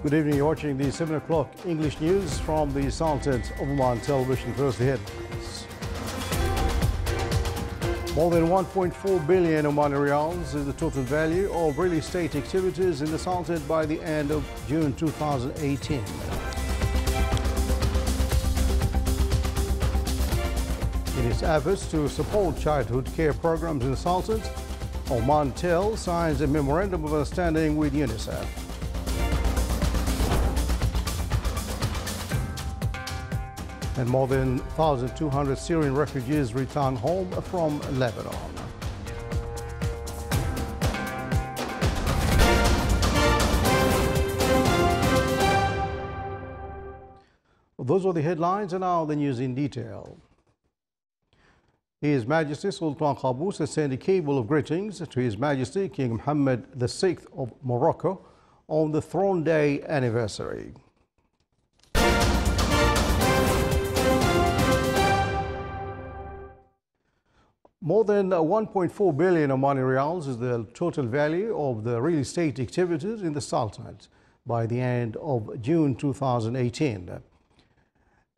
Good evening. You're watching the 7 o'clock English news from the Sultan of Oman television. First, the headlines. More than 1.4 billion Omani Riyals is the total value of real estate activities in the Sultan by the end of June 2018. In its efforts to support childhood care programs in the Sultan, Oman Tel signs a memorandum of understanding with UNICEF. And more than 1,200 Syrian refugees return home from Lebanon. Those were the headlines, and now the news in detail. His Majesty Sultan Qaboos has sent a cable of greetings to His Majesty King Mohammed VI of Morocco on the Throne Day anniversary. More than 1.4 billion Omani Riyals is the total value of the real estate activities in the Sultanate by the end of June 2018.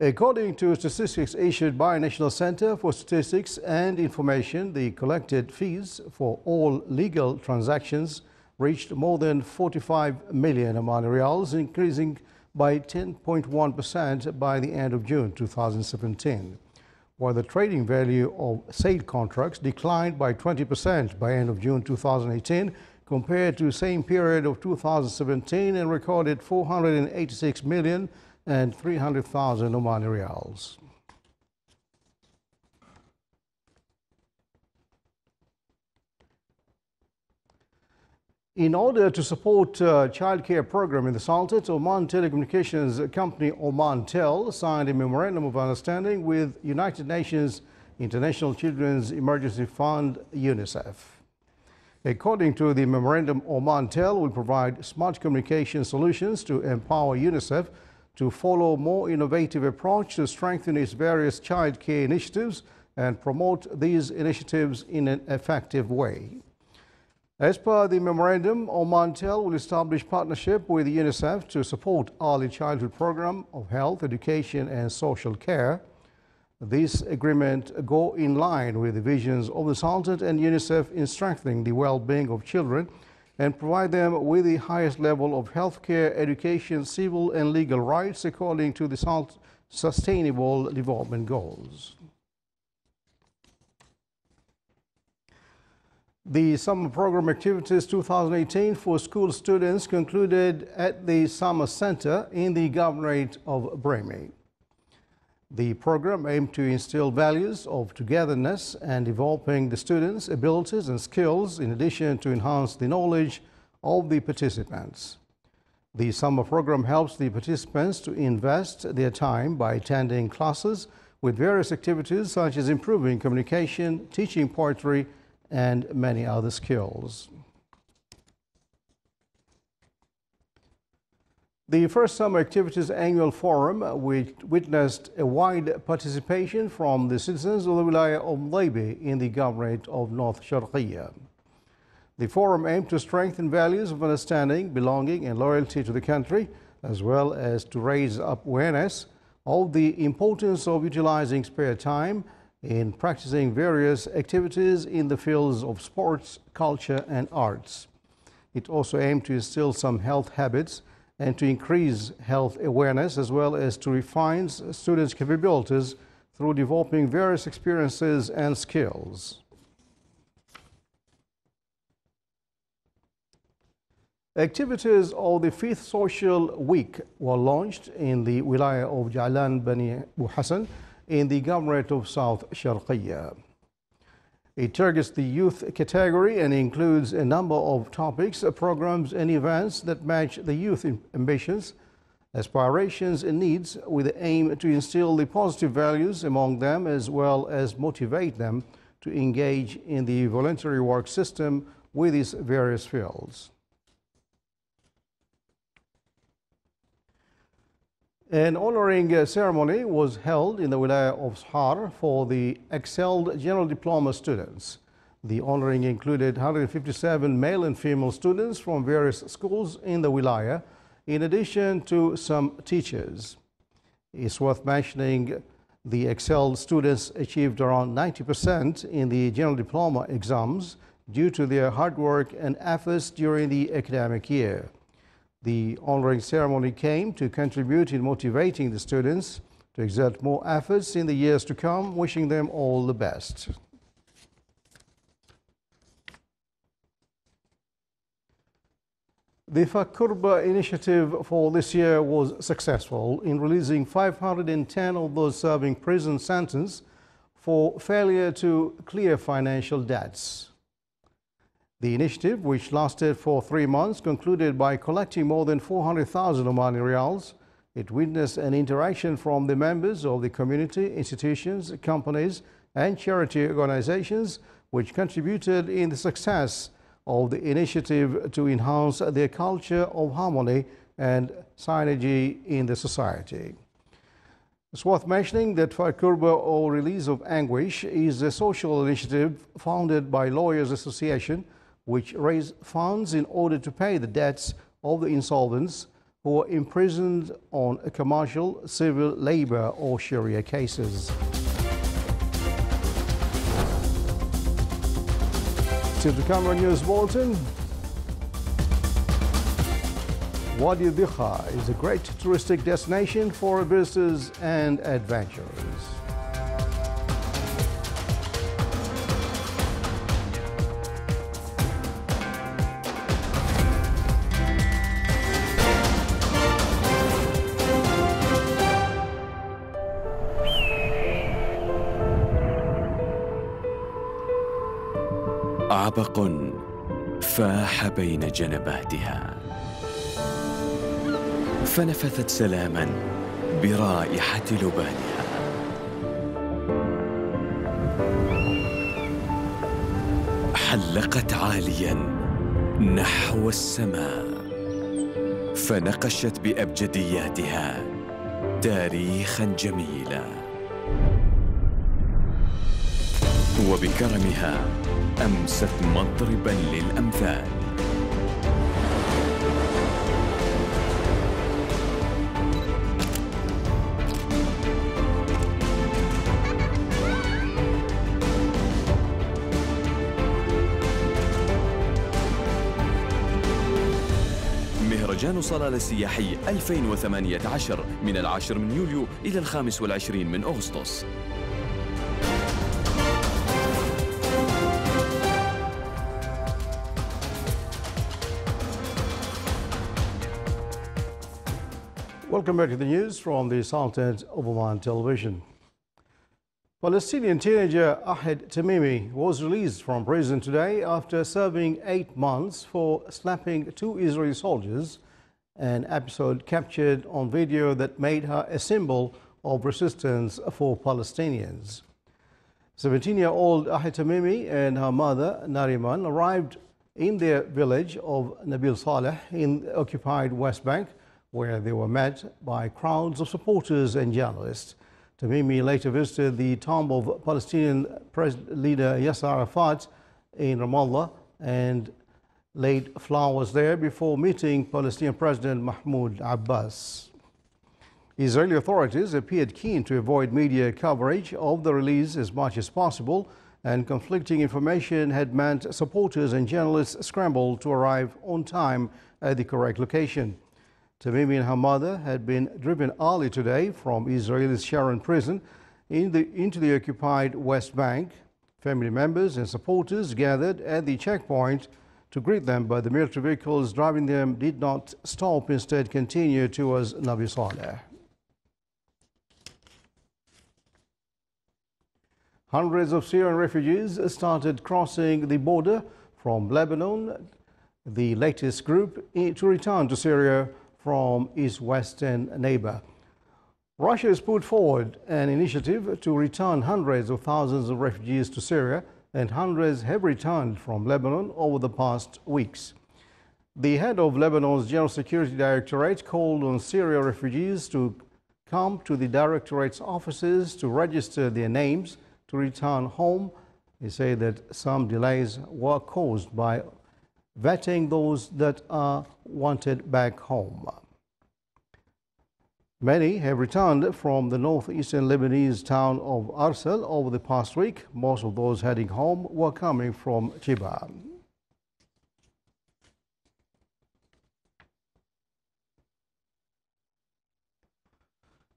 According to statistics issued by National Center for Statistics and Information, the collected fees for all legal transactions reached more than 45 million Omani Riyals, increasing by 10.1% by the end of June 2017. While the trading value of sale contracts declined by 20% by end of June 2018 compared to the same period of 2017 and recorded 486 million and 300,000 Omani Riyals. In order to support childcare program in the Sultanate, Oman Telecommunications Company Oman Tel signed a memorandum of understanding with United Nations International Children's Emergency Fund, UNICEF. According to the memorandum, Oman Tel will provide smart communication solutions to empower UNICEF to follow more innovative approach to strengthen its various childcare initiatives and promote these initiatives in an effective way. As per the memorandum, Oman Tel will establish partnership with UNICEF to support early childhood program of health, education and social care. This agreement go in line with the visions of the Sultanate and UNICEF in strengthening the well-being of children and provide them with the highest level of healthcare, education, civil and legal rights according to the Sultanate Sustainable Development Goals. The summer program activities 2018 for school students concluded at the Summer Center in the Governorate of Brahmi. The program aimed to instill values of togetherness and developing the students' abilities and skills in addition to enhance the knowledge of the participants. The summer program helps the participants to invest their time by attending classes with various activities such as improving communication, teaching poetry, and many other skills. The first Summer Activities Annual Forum, which witnessed a wide participation from the citizens of the Wilaya of Mlaybe in the Governorate of North Sharqiya. The forum aimed to strengthen values of understanding, belonging and loyalty to the country, as well as to raise up awareness of the importance of utilizing spare time in practicing various activities in the fields of sports, culture and arts. It also aimed to instill some health habits and to increase health awareness as well as to refine students' capabilities through developing various experiences and skills. Activities of the 5th Social Week were launched in the Wilaya of Jalan Bani Abu Hassan in the Governorate of South Sharqiya. It targets the youth category and includes a number of topics, programs and events that match the youth ambitions, aspirations and needs with the aim to instill the positive values among them as well as motivate them to engage in the voluntary work system with its various fields. An honoring ceremony was held in the Wilaya of Sahar for the excelled General Diploma students. The honoring included 157 male and female students from various schools in the Wilaya, in addition to some teachers. It's worth mentioning the excelled students achieved around 90% in the General Diploma exams due to their hard work and efforts during the academic year. The honoring ceremony came to contribute in motivating the students to exert more efforts in the years to come, wishing them all the best. The Fakurba initiative for this year was successful in releasing 510 of those serving prison sentence for failure to clear financial debts. The initiative, which lasted for 3 months, concluded by collecting more than 400,000 Omani Riyals. It witnessed an interaction from the members of the community, institutions, companies and charity organizations, which contributed in the success of the initiative to enhance their culture of harmony and synergy in the society. It's worth mentioning that Fakurba, or Release of Anguish, is a social initiative founded by Lawyers Association, which raise funds in order to pay the debts of the insolvents who are imprisoned on commercial, civil, labor or Sharia cases. To the Camera News Bulletin. Wadi Dikha is a great touristic destination for visitors and adventurers. عبق فاح بين جنباتها، فنفثت سلاما برائحة لبانها. حلقت عاليا نحو السماء، فنقشت بأبجدياتها تاريخا جميلا، وبكرمها أمست مضربا للأمثال. مهرجان صلالة السياحي 2018 من 10 من يوليو إلى 25 من أغسطس. Welcome back to the news from the Sultanate of Oman Television. Palestinian teenager Ahmed Tamimi was released from prison today after serving 8 months for slapping 2 Israeli soldiers, an episode captured on video that made her a symbol of resistance for Palestinians. 17-year-old Ahmed Tamimi and her mother Nariman arrived in their village of Nabil Saleh in the occupied West Bank, where they were met by crowds of supporters and journalists. Tamimi later visited the tomb of Palestinian leader Yasser Arafat in Ramallah and laid flowers there before meeting Palestinian President Mahmoud Abbas. Israeli authorities appeared keen to avoid media coverage of the release as much as possible, and conflicting information had meant supporters and journalists scrambled to arrive on time at the correct location. Tamimi and her mother had been driven early today from Israel's Sharon prison into the occupied West Bank. Family members and supporters gathered at the checkpoint to greet them, but the military vehicles driving them did not stop, instead continued towards Nabi Saleh. Hundreds of Syrian refugees started crossing the border from Lebanon, the latest group to return to Syria from its western neighbor. Russia has put forward an initiative to return hundreds of thousands of refugees to Syria, and hundreds have returned from Lebanon over the past weeks. The head of Lebanon's General Security Directorate called on Syria refugees to come to the Directorate's offices to register their names to return home. He said that some delays were caused by vetting those that are wanted back home. Many have returned from the northeastern Lebanese town of Arsal over the past week. Most of those heading home were coming from Chiba.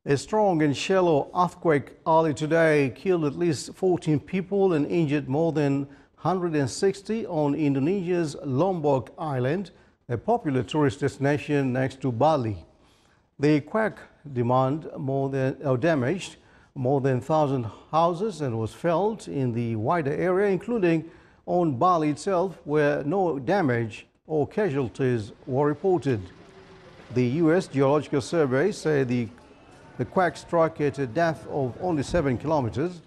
A strong and shallow earthquake early today killed at least 14 people and injured more than 160 on Indonesia's Lombok Island, a popular tourist destination next to Bali. The quake damaged more than 1,000 houses and was felt in the wider area, including on Bali itself, where no damage or casualties were reported. The U.S. Geological Survey said the quake struck at a depth of only 7 kilometers,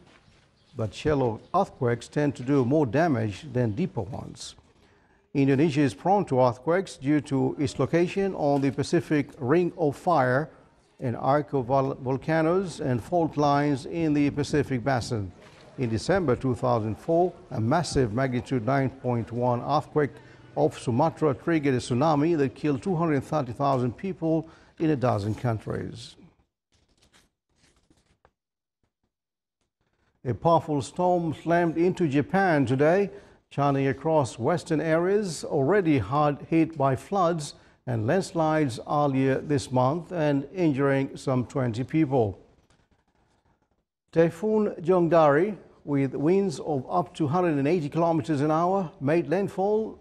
but shallow earthquakes tend to do more damage than deeper ones. Indonesia is prone to earthquakes due to its location on the Pacific Ring of Fire, an arc of volcanoes and fault lines in the Pacific Basin. In December 2004, a massive magnitude 9.1 earthquake off Sumatra triggered a tsunami that killed 230,000 people in a dozen countries. A powerful storm slammed into Japan today, churning across western areas already hard hit by floods and landslides earlier this month and injuring some 20 people. Typhoon Jongdari, with winds of up to 180 kilometers an hour, made landfall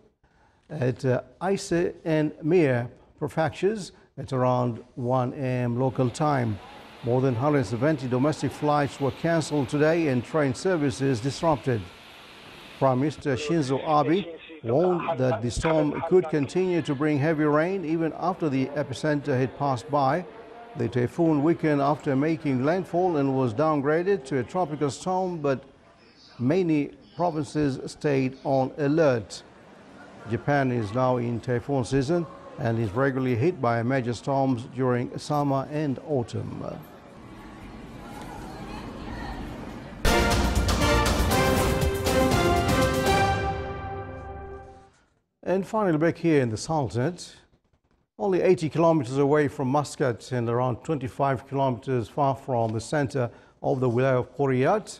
at Ise and Mie prefectures at around 1 a.m. local time. More than 170 domestic flights were cancelled today and train services disrupted. Prime Minister Shinzo Abe warned that the storm could continue to bring heavy rain even after the epicenter had passed by. The typhoon weakened after making landfall and was downgraded to a tropical storm, but many provinces stayed on alert. Japan is now in typhoon season and is regularly hit by major storms during summer and autumn. And finally, back here in the Sultanate, only 80 kilometers away from Muscat and around 25 kilometers far from the center of the Wilayah of Qoriyat,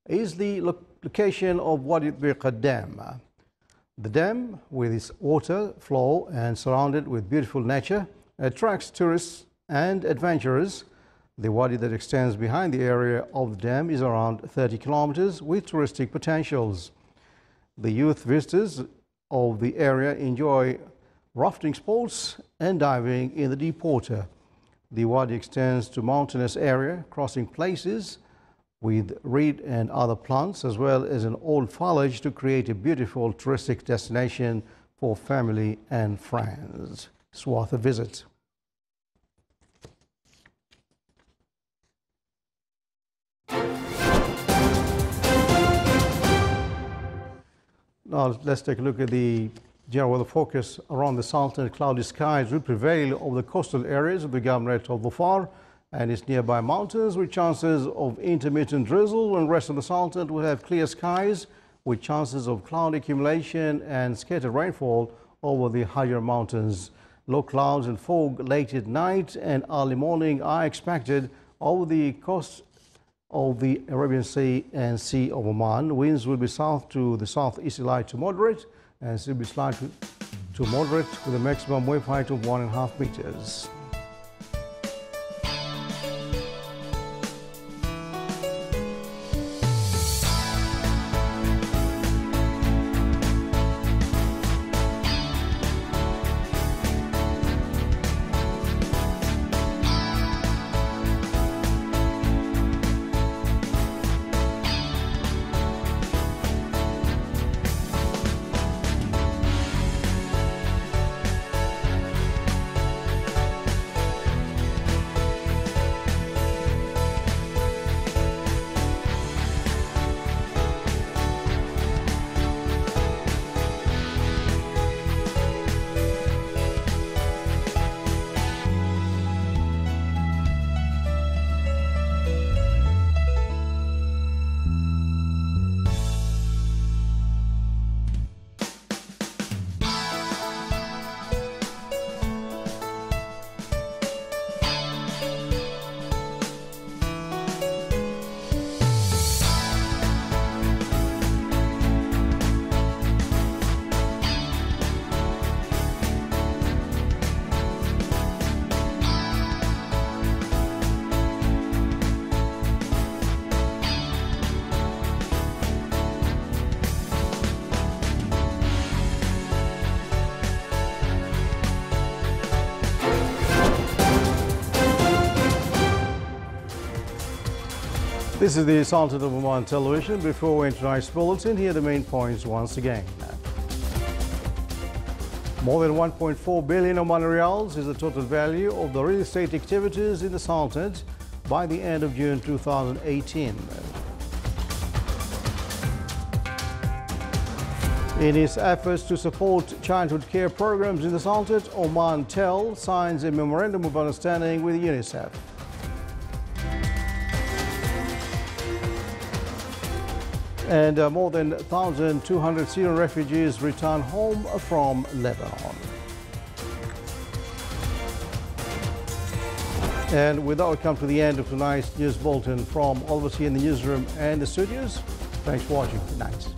is the location of Wadi Birqa Dam. The dam, with its water flow and surrounded with beautiful nature, attracts tourists and adventurers. The wadi that extends behind the area of the dam is around 30 kilometers with touristic potentials. The youth visitors of the area enjoy rafting sports and diving in the deep water. The wadi extends to mountainous area, crossing places with reed and other plants, as well as an old foliage to create a beautiful touristic destination for family and friends. It's worth a visit. Now let's take a look at the general weather focus around the Sultanate. Cloudy skies will prevail over the coastal areas of the Governorate of Dhofar and its nearby mountains, with chances of intermittent drizzle, and rest of the Sultanate will have clear skies with chances of cloud accumulation and scattered rainfall over the higher mountains. Low clouds and fog late at night and early morning are expected over the coast of the Arabian Sea and Sea of Oman. Winds will be south to the southeast light to moderate and will be slight to moderate with a maximum wave height of 1.5 meters. This is the Sultan of Oman television. Before we enter tonight's bulletin, here are the main points once again. More than 1.4 billion Omani Riyals is the total value of the real estate activities in the Sultanate by the end of June 2018. In its efforts to support childhood care programs in the Sultanate, Oman Tel signs a memorandum of understanding with UNICEF. And more than 1,200 Syrian refugees return home from Lebanon. And with that, we come to the end of tonight's news bulletin from all of us here in the newsroom and the studios. Thanks for watching. Good night.